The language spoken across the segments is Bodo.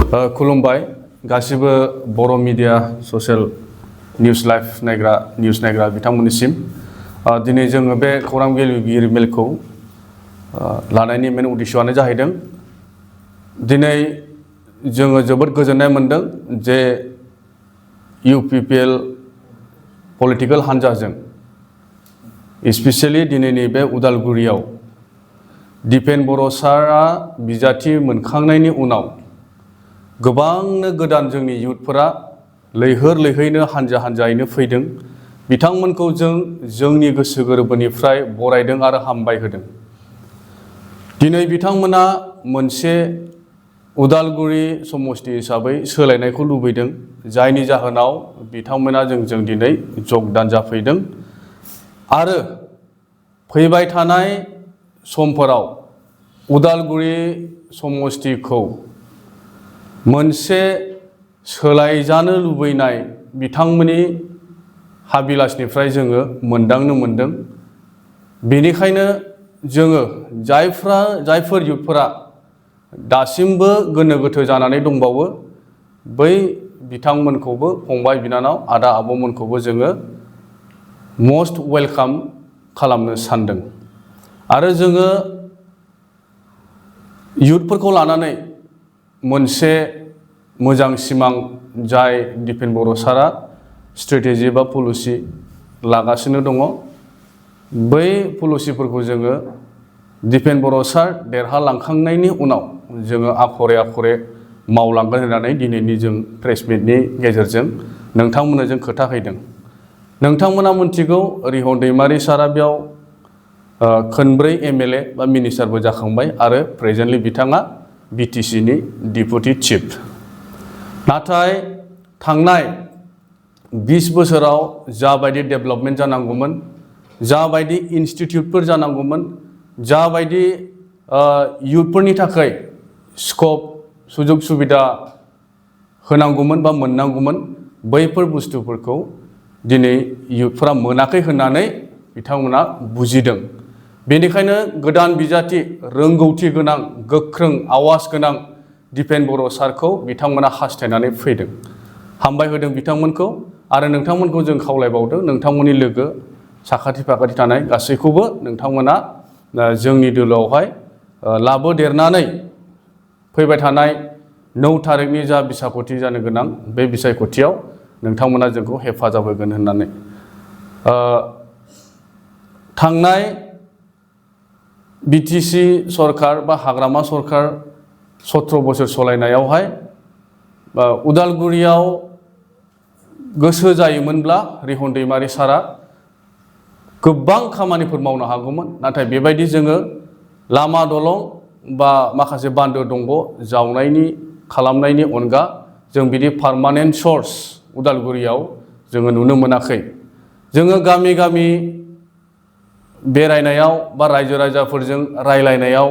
खुलुमबाय गासिबो बर' मिडिया ससियेल निउज लाइभ नायग्रा बिथांमोननिसिम दिनै जोङो बे खौरां बिलाइ मेलखौ लानायनि मेन उद्देश्यआनो जाहैदों दिनै जोङो जोबोद गोजोननाय मोनदों जे UPPL पलिटिकल हान्जाजों स्पेशली दिनैनि बे उदालगुरियाव दिपेन बर' सारआ बिजाथि मोनखांनायनि उनाव गोबांनो गोदान जोंनि युथफोरा लैहोर लैहोरैनो हानजायैनो फैदों। बिथांमोनखौ जोंनि गोसो गोरबोनिफ्राय बरायदों आरो हामबाय होदों। दिनै बिथांमोना मोनसे उदालगुरि समस्ति हिसाबै सोलायनायखौ लुबैदों, जायनि जाहोनाव बिथांमोना जोंजों दिनै जगदान जाफैदों आरो फैबाय थानाय समफोराव उदालगुरि समस्तिखौ मोनसे सोलायजानो लुबैनाय बिथांमोननि हाबिलासनिफ्राय जोङो मोनदांनो मोनदों। बेनिखायनो जोङो जायफोर युथफोरा दासिमबो गोनो गोथो जानानै दंबावो, बै बिथांमोनखौबो फंबाय बिनानाव आदा आब'मोनखौबो जोङो मस्ट वेलकाम खालामनो सानदों आरो जोङो युथफोरखौ लानानै मोनसे मोजां सिमां जाय दिपेन बर' सारआ स्ट्रेटेजि बा पलिसि लागासिनो दङ, बै पलिसिफोरखौ जोङो दिपेन बर' सार देरहालांखांनायनि उनाव जोङो आखरे आखरे मावलांगोन होननानै दिनैनि जों प्रेस मिटनि गेजेरजों नोंथांमोननो जों खोथा हैदों। नोंथांमोना मिथिगौ रिहन दैमारि सारा बेयाव खनब्रै MLA बा मिनिस्टारबो जाखांबाय आरो प्रेजेन्टलि बिथाङा BTC नि डिपुटि चिफ। नाथाय थांनाय 20 बोसोराव जाबायदि डेभेलपमेन्ट जानांगौमोन, जाबायदि इन्स्टिट्युटफोर जानांगौमोन, जाबायदि युथफोरनि थाखाय स्कप सुजुग सुबिदा होनांगौमोन बा मोननांगौमोन, बैफोर बुस्थुफोरखौ दिनै युथफोरा मोनाखै होननानै बिथांमोना बुजिदों। बेनिखायनो गोदान बिजाथि रोंगौथि गोनां गोख्रों आवाज गोनां दिपेन बर' सारखौ बिथांमोना हास्थायनानै फैदों, हामबाय होदों बिथांमोनखौ आरो नोंथांमोनखौ जों खावलायबावदों नोंथांमोननि लोगो साखाथि फाखाथि थानाय गासैखौबो नोंथांमोना जोंनि दोलोआवहाय लाबोदेरनानै फैबाय थानाय 9 थारिखनि जा बिसायख'थि जानो गोनां बे बिसायख'थियाव नोंथांमोना जोंखौ हेफाजाब होगोन होननानै थांनाय BTC सरकार बा हाग्रामा सरकार 17 बोसोर सलायनायावहाय उदालगुरियाव गोसो जायोमोनब्ला रिहन दैमारि सारा गोबां खामानिफोर मावनो हागौमोन। नाथाय बेबायदि जोङो लामा दलं बा माखासे बान्दो दंग खालामनायनि अनगा जों बिदि पार्मानेन्ट सर्स उदालगुरियाव जोङो नुनो मोनाखै। जोङो गामि गामि बेरायनायाव बा रायजो राजाफोरजों रायलायनायाव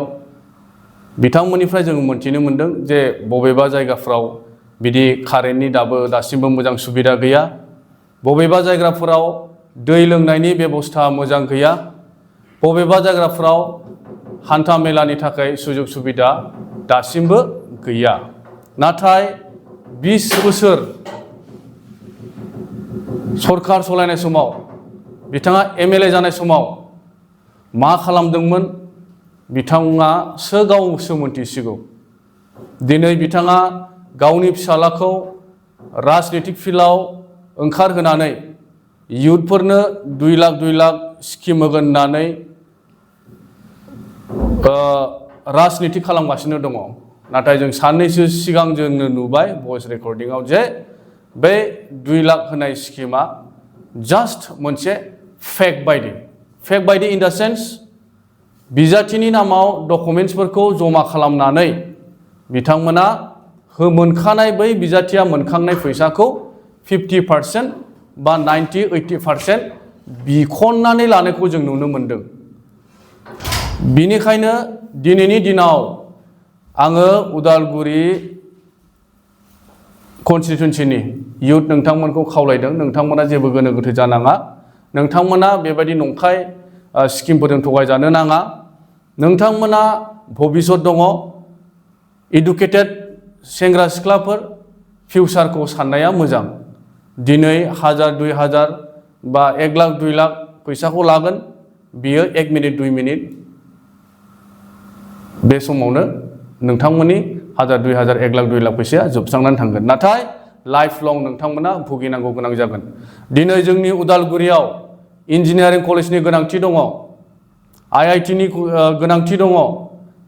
बिथांमोननिफ्राय जों मोनथिनो मोनदों जे बबेबा जायगाफ्राव बिदि कारेन्टनि दासिमबो मोजां सुबिदा गैया, बबेबा जायगाफोराव दै लोंनायनि बेबस्था मोजां गैया, बबेबा जायगाफ्राव हान्था मेलानि थाखाय सुजुग सुबिदा दासिमबो गैया। नाथाय 20 बोसोर सरकार सलायनाय समाव बिथाङा MLA जानाय समाव मा खालामदोंमोन बिथाङासो गावसो मोनथिसिगौ। दिनै बिथाङा गावनि फिसालाखौ राजनितिक फिल्डआव ओंखारहोनानै युथफोरनो 2 लाख स्किम होगोन होननानै राजनितिक खालामगासिनो दङ। नाथाय जों साननैसो सिगां जोंनो नुबाय भइस रेकर्डिंआव जे बे 2 लाख होनाय स्किमा जास्ट मोनसे फेक बायदि इन दा सेन्स बिजाथिनि नामाव डकुमेन्ट्सफोरखौ जमा खालामनानै बिथांमोना मोनखानाय बै बिजाथिया मोनखांनाय फैसाखौ 50% बा 90-80% बिखननानै लानायखौ जों नुनो मोनदों। बिनिखायनो दिनैनि दिनाव आङो उदालगुरि कनस्टिटुएन्सिनि युथ नोंथांमोनखौ खावलायदों, नोंथांमोना जेबो गोनो गोथो जानाङा, नोंथांमोना बेबायदि नंखाय स्किमफोरजों थगायजानो नाङा। नोंथांमोना भबिष्यत दङ, इडुकेटेड सेंग्रा सिख्लाफोर फिउचारखौ साननाया मोजां। दिनै 1000 2000 बा 1 लाख 2 लाख फैसाखौ लागोन, बियो 1 मिनिट 2 मिनिट बे समावनो नोंथांमोननि 1000 2000 1 लाख 2 लाख फैसाया जोबस्रांनानै थांगोन। नाथाय लाइफ लं नोंथांमोना भुगिनांगौ गोनां जागोन। दिनै जोंनि उदालगुरियाव इन्जिनियारिं कलेजनि गोनांथि दङ, IIT नि गोनांथि दङ,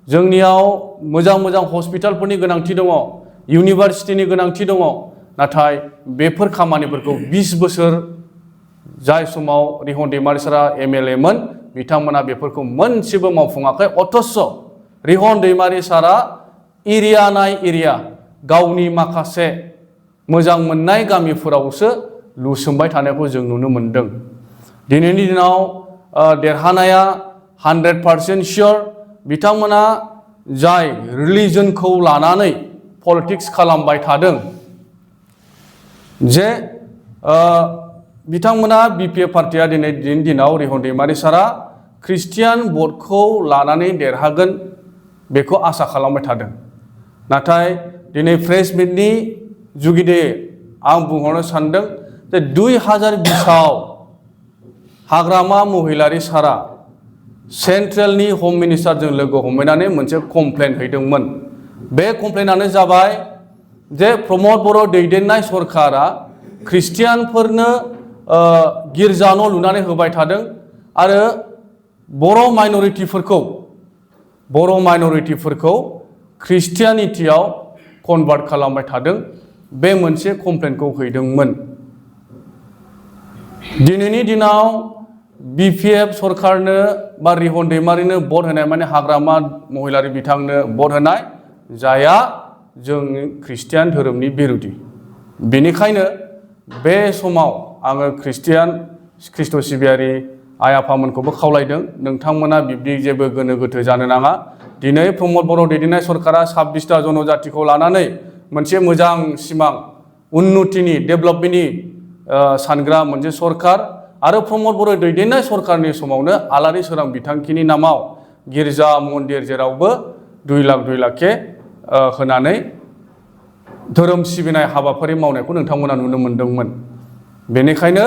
जोंनियाव मोजां मोजां हस्पिटालफोरनि गोनांथि दङ, इउनिभारसिटिनि गोनांथि दङ। नाथाय बेफोर खामानिफोरखौ 20 बोसोर जाय समाव रिहन दैमारि सारा MLA मोन, बिथांमोना बेफोरखौ मोनसेबो मावफुङाखै। अथच रिहन दैमारि सारा एरिया नाय एरिया गावनि माखासे मोजां मोननाय गामिफोरावसो लुसोमबाय थानायखौ जों नुनो मोनदों। दिनैनि दिनाव देरहानाया 100% सियर। बिथांमोना जाय रिलिजनखौ लानानै पलिटिक्स खालामबाय थादों, जे बिथांमोना BPF पार्टिया दिनैनि दिनाव रिहन दैमारि सारा ख्रिस्टियान भटखौ लानानै देरहागोन बेखौ आसा खालामबाय थादों। नाथाय दिनै प्रेस मिटनि जुगिदे आं बुंहरनो सानदों जे 2020आव हाग्रामा महिलारि सारा सेन्ट्रेलनि हम मिनिस्टारजों लोगो हमलायनानै मोनसे कमप्लेन हैदोंमोन। बे कमप्लेनानो जाबाय जे प्रमद बर' दैदेननाय सरकारा ख्रिस्टियानफोरनो गिर्जा न' लुनानै होबाय थादों आरो बर' माइनरिटिफोरखौ ख्रिस्टियानिटियाव कनभार्ट खालामबाय थादों। बे मोनसे कमप्लेनखौ हैदोंमोन। दिनैनि दिनाव BPF सरकारनो बा रिहन दैमारिनो भट होनाय माने हाग्रामा महिलारि बिथांनो भट होनाय जाया जोंनि ख्रिस्टियान धोरोमनि बिरोधि। बेनिखायनो बे समाव आङो ख्रिस्ट' सिबियारि आइ आफामोनखौबो खावलायदों, नोंथांमोना बिब्दि जेबो गोनो गोथो जानो नाङा। दिनै प्रमद बर' दैदेननाय सरकारा 26टा जनजातिखौ लानानै मोनसे मोजां सिमां उन्नतिनि डेभेलपमेन्टनि सानग्रा मोनसे सरकार आरो प्रमद बर' दैदेननाय सरकारनि समावनो आलारि सोरां बिथांखिनि नामाव गिर्जा मन्दिर जेरावबो 2 लाख 2 लाख होनानै धोरोम सिबिनाय हाबाफारि मावनायखौ नोंथांमोना नुनो मोनदोंमोन। बेनिखायनो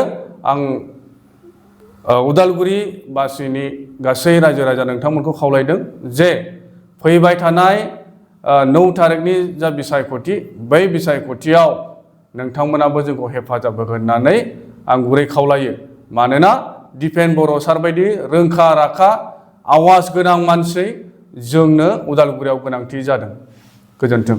आं उदालगुरि बासिनि गासै रायजो राजा नोंथांमोनखौ खावलायदों जे फैबाय थानाय 9 थारिखनि जा बिसायख'थि, बै बिसायख'थियाव नोंथांमोनाबो जोंखौ हेफाजाब होगोन होननानै आं गुरै खावलायो। मानोना दिपेन बर' सार बायदि रोंखा राखा आवाज गोनां मानसि जोंनो उदालगुरियाव गोनांथि जादों। गोजोन्थों।